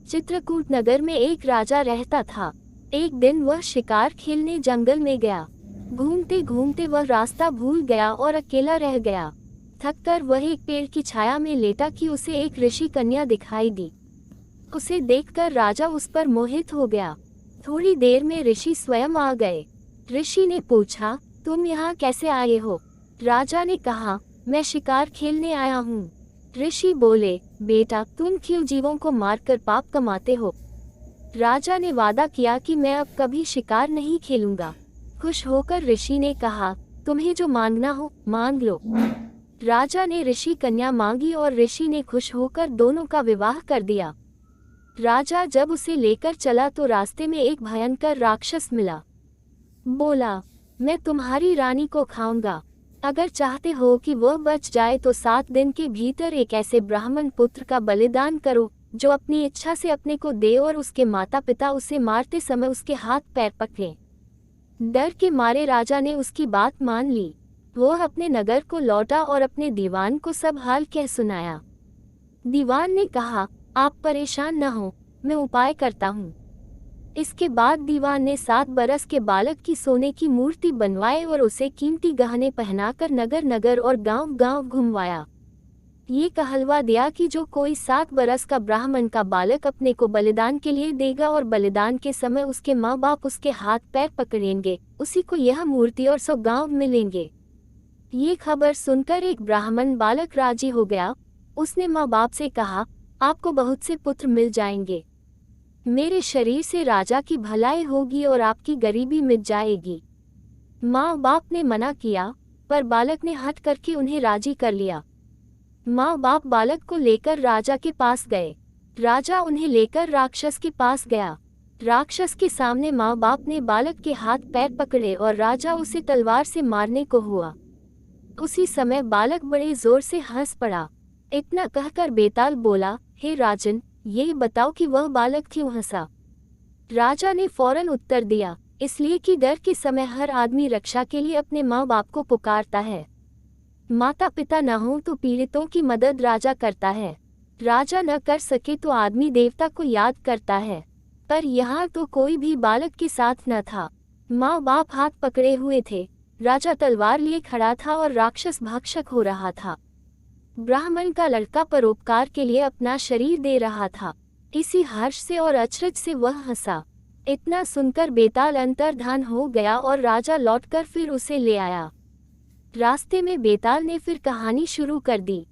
चित्रकूट नगर में एक राजा रहता था। एक दिन वह शिकार खेलने जंगल में गया। घूमते घूमते वह रास्ता भूल गया और अकेला रह गया। थककर वह एक पेड़ की छाया में लेटा कि उसे एक ऋषि कन्या दिखाई दी। उसे देखकर राजा उस पर मोहित हो गया। थोड़ी देर में ऋषि स्वयं आ गए। ऋषि ने पूछा, तुम यहाँ कैसे आए हो? राजा ने कहा, मैं शिकार खेलने आया हूँ। ऋषि बोले, बेटा तुम क्यों जीवों को मारकर पाप कमाते हो? राजा ने वादा किया कि मैं अब कभी शिकार नहीं खेलूंगा। खुश होकर ऋषि ने कहा, तुम्हें जो मांगना हो मांग लो। राजा ने ऋषि कन्या मांगी और ऋषि ने खुश होकर दोनों का विवाह कर दिया। राजा जब उसे लेकर चला तो रास्ते में एक भयंकर राक्षस मिला। बोला, मैं तुम्हारी रानी को खाऊंगा। अगर चाहते हो कि वह बच जाए तो 7 दिन के भीतर एक ऐसे ब्राह्मण पुत्र का बलिदान करो जो अपनी इच्छा से अपने को दे और उसके माता पिता उसे मारते समय उसके हाथ पैर पकड़ें। डर के मारे राजा ने उसकी बात मान ली। वह अपने नगर को लौटा और अपने दीवान को सब हाल कह सुनाया। दीवान ने कहा, आप परेशान न हो, मैं उपाय करता हूँ। इसके बाद दीवान ने 7 बरस के बालक की सोने की मूर्ति बनवाई और उसे कीमती गहने पहनाकर नगर नगर और गांव गांव घुमवाया। ये कहलवा दिया कि जो कोई 7 बरस का ब्राह्मण का बालक अपने को बलिदान के लिए देगा और बलिदान के समय उसके माँ बाप उसके हाथ पैर पकड़ेंगे, उसी को यह मूर्ति और 100 गांव मिलेंगे। ये खबर सुनकर एक ब्राह्मण बालक राजी हो गया। उसने माँ बाप से कहा, आपको बहुत से पुत्र मिल जाएंगे। मेरे शरीर से राजा की भलाई होगी और आपकी गरीबी मिट जाएगी। माँ बाप ने मना किया, पर बालक ने हट करके उन्हें राजी कर लिया। माँ बाप बालक को लेकर राजा के पास गए। राजा उन्हें लेकर राक्षस के पास गया। राक्षस के सामने माँ बाप ने बालक के हाथ पैर पकड़े और राजा उसे तलवार से मारने को हुआ। उसी समय बालक बड़े जोर से हंस पड़ा। इतना कहकर बेताल बोला, हे राजन, ये बताओ कि वह बालक क्यों हंसा? राजा ने फौरन उत्तर दिया, इसलिए कि डर के समय हर आदमी रक्षा के लिए अपने माँ बाप को पुकारता है। माता पिता न हो तो पीड़ितों की मदद राजा करता है। राजा न कर सके तो आदमी देवता को याद करता है। पर यहाँ तो कोई भी बालक के साथ न था। माँ बाप हाथ पकड़े हुए थे। राजा तलवार लिए खड़ा था और राक्षस भक्षक हो रहा था। ब्राह्मण का लड़का परोपकार के लिए अपना शरीर दे रहा था। इसी हर्ष से और अचरज से वह हंसा। इतना सुनकर बेताल अंतर्धान हो गया और राजा लौटकर फिर उसे ले आया। रास्ते में बेताल ने फिर कहानी शुरू कर दी।